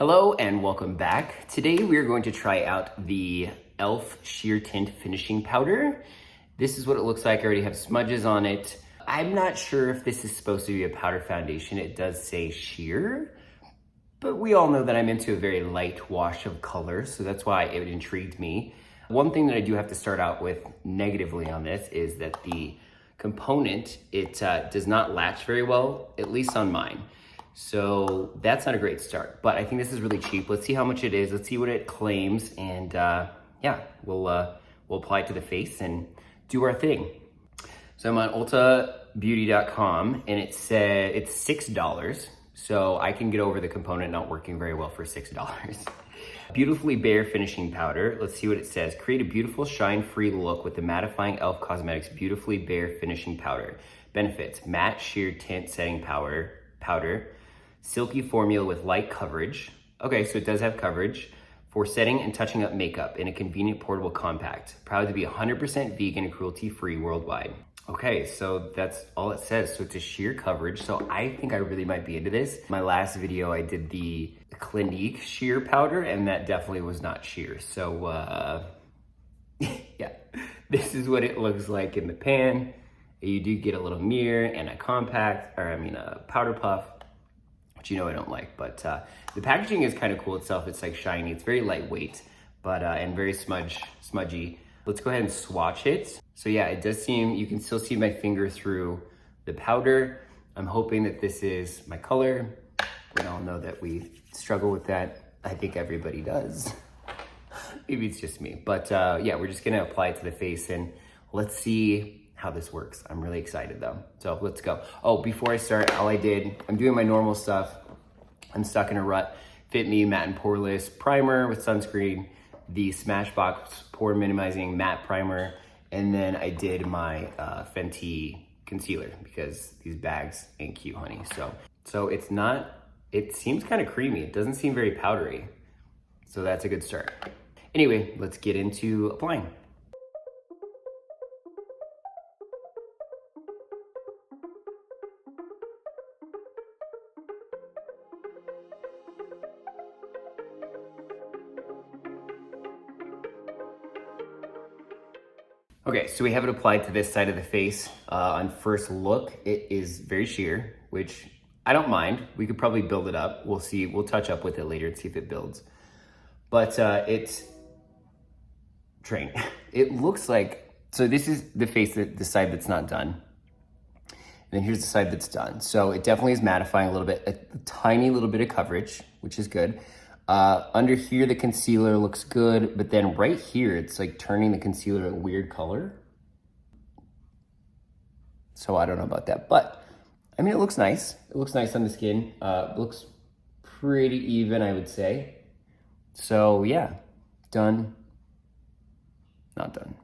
Hello and welcome back. Today we are going to try out the E.L.F. Sheer Tint Finishing Powder. This is what it looks like. I already have smudges on it. I'm not sure if this is supposed to be a powder foundation. It does say sheer, but we all know that I'm into a very light wash of color, so that's why it intrigued me. One thing that I do have to start out with negatively on this is that the component, it does not latch very well, at least on mine. So that's not a great start, but I think this is really cheap. Let's see how much it is. Let's see what it claims, and yeah, we'll apply it to the face and do our thing. So I'm on ultabeauty.com, and it said it's $6. So I can get over the component not working very well for $6. Beautifully Bare Finishing Powder. Let's see what it says. Create a beautiful shine-free look with the mattifying E.L.F. Cosmetics Beautifully Bare Finishing Powder. Benefits: matte sheer tint setting powder, silky formula with light coverage. Okay, so it does have coverage for setting and touching up makeup in a convenient portable compact. Proud to be 100% vegan and cruelty-free worldwide. Okay, so that's all it says. So it's a sheer coverage. So I think I really might be into this. My last video, I did the Clinique sheer powder, and that definitely was not sheer. So yeah, this is what it looks like in the pan. You do get a little mirror and a powder puff, which you know I don't like, but the packaging is kind of cool itself. It's like shiny, it's very lightweight, but and very smudgy. Let's go ahead and swatch it. So yeah, it does seem, you can still see my finger through the powder. I'm hoping that this is my color. We all know that we struggle with that. I think everybody does. Maybe it's just me, but yeah, we're just gonna apply it to the face and let's see how this works. I'm really excited though. So let's go. Oh, before I start, I'm doing my normal stuff. I'm stuck in a rut. Fit Me Matte and Poreless Primer with sunscreen, the Smashbox Pore Minimizing Matte Primer, and then I did my Fenty concealer because these bags ain't cute, honey. So it's not, it seems kind of creamy. It doesn't seem very powdery. So that's a good start. Anyway, let's get into applying. Okay, so we have it applied to this side of the face. On first look, it is very sheer, which I don't mind. We could probably build it up. We'll see, we'll touch up with it later and see if it builds. But it's train. It looks like, so this is the face, the side that's not done. And then here's the side that's done. So it definitely is mattifying a little bit, a tiny little bit of coverage, which is good. Under here, the concealer looks good, but then right here, it's like turning the concealer a weird color. So I don't know about that, but I mean, it looks nice. It looks nice on the skin. It looks pretty even, I would say. So yeah, done, not done.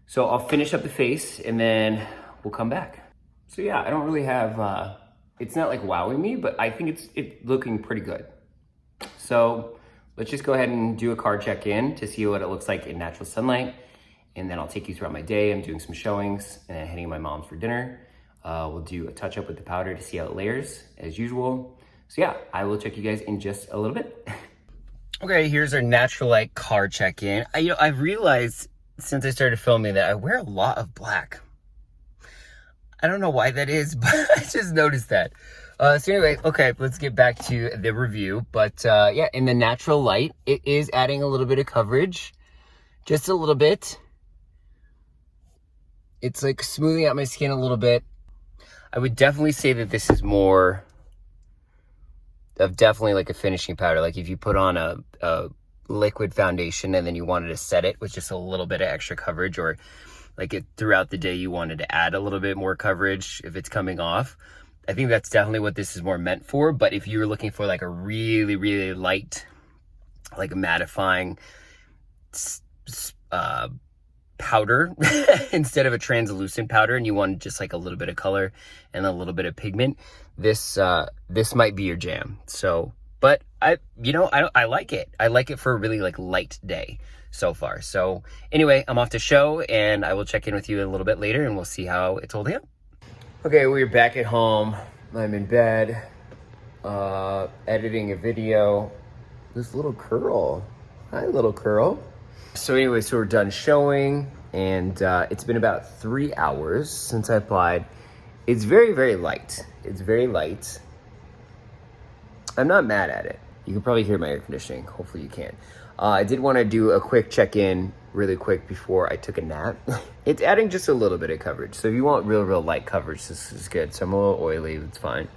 So I'll finish up the face and then we'll come back. So yeah, I don't really have, it's not like wowing me, but I think it's looking pretty good. So let's just go ahead and do a card check-in to see what it looks like in natural sunlight. And then I'll take you throughout my day. I'm doing some showings and then heading to my mom's for dinner. We'll do a touch-up with the powder to see how it layers as usual. So yeah, I will check you guys in just a little bit. Okay, here's our natural light card check-in. I've realized since I started filming that I wear a lot of black. I don't know why that is, but I just noticed that. So anyway, okay, let's get back to the review. But yeah, in the natural light, it is adding a little bit of coverage, just a little bit. It's like smoothing out my skin a little bit. I would definitely say that this is more of definitely like a finishing powder. Like if you put on a liquid foundation and then you wanted to set it with just a little bit of extra coverage, or like throughout the day you wanted to add a little bit more coverage if it's coming off. I think that's definitely what this is more meant for. But if you're looking for like a really, really light, like a mattifying powder instead of a translucent powder, and you want just like a little bit of color and a little bit of pigment, this might be your jam. So, but I like it. I like it for a really like light day so far. So anyway, I'm off to show, and I will check in with you a little bit later, and we'll see how it's holding up. Okay, we're back at home. I'm in bed. editing a video. This little curl. Hi, little curl. So anyway, so we're done showing, and it's been about 3 hours since I applied. It's very, very light. It's very light. I'm not mad at it. You can probably hear my air conditioning. Hopefully you can. I did want to do a quick check-in really quick before I took a nap. It's adding just a little bit of coverage. So if you want real, real light coverage, this is good. So I'm a little oily, it's fine.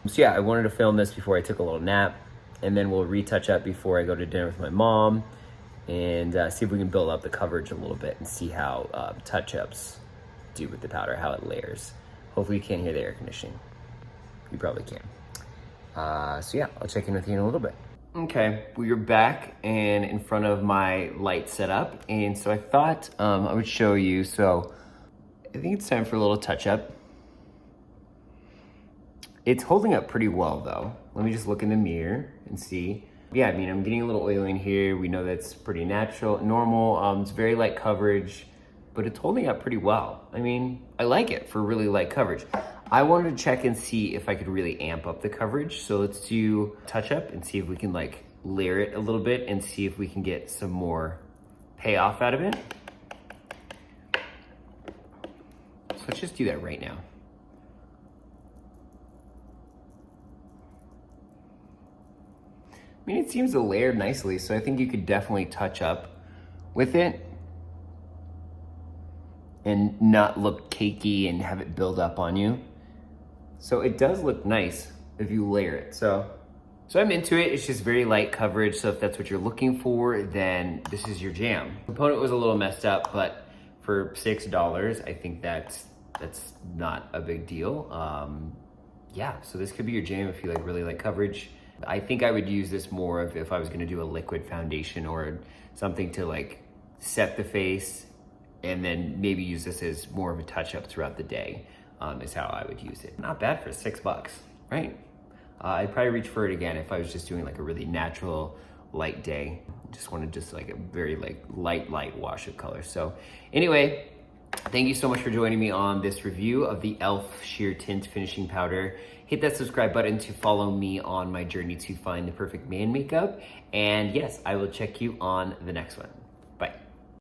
So yeah, I wanted to film this before I took a little nap, and then we'll retouch up before I go to dinner with my mom, and see if we can build up the coverage a little bit and see how touch-ups do with the powder, how it layers. Hopefully you can't hear the air conditioning. You probably can. So yeah, I'll check in with you in a little bit. Okay, we are back and in front of my light setup, and so I thought I would show you. So I think it's time for a little touch-up. It's holding up pretty well though. Let me just look in the mirror and see. Yeah, I mean, I'm getting a little oily in here. We know that's pretty natural, normal. It's very light coverage, but it's holding up pretty well. I mean, I like it for really light coverage. I wanted to check and see if I could really amp up the coverage. So let's do touch up and see if we can like layer it a little bit and see if we can get some more payoff out of it. So let's just do that right now. I mean, it seems to layer nicely, so I think you could definitely touch up with it and not look cakey and have it build up on you. So it does look nice if you layer it. So I'm into it. It's just very light coverage. So if that's what you're looking for, then this is your jam. The component was a little messed up, but for $6, I think that's not a big deal. Yeah, so this could be your jam if you like really light coverage. I think I would use this more if I was gonna do a liquid foundation or something to like set the face, and then maybe use this as more of a touch-up throughout the day, is how I would use it. Not bad for $6, right? I'd probably reach for it again if I was just doing like a really natural light day. Just wanted just like a very like light wash of color. So anyway, thank you so much for joining me on this review of the E.L.F. Sheer Tint Finishing Powder. Hit that subscribe button to follow me on my journey to find the perfect man makeup. And yes, I will check you on the next one.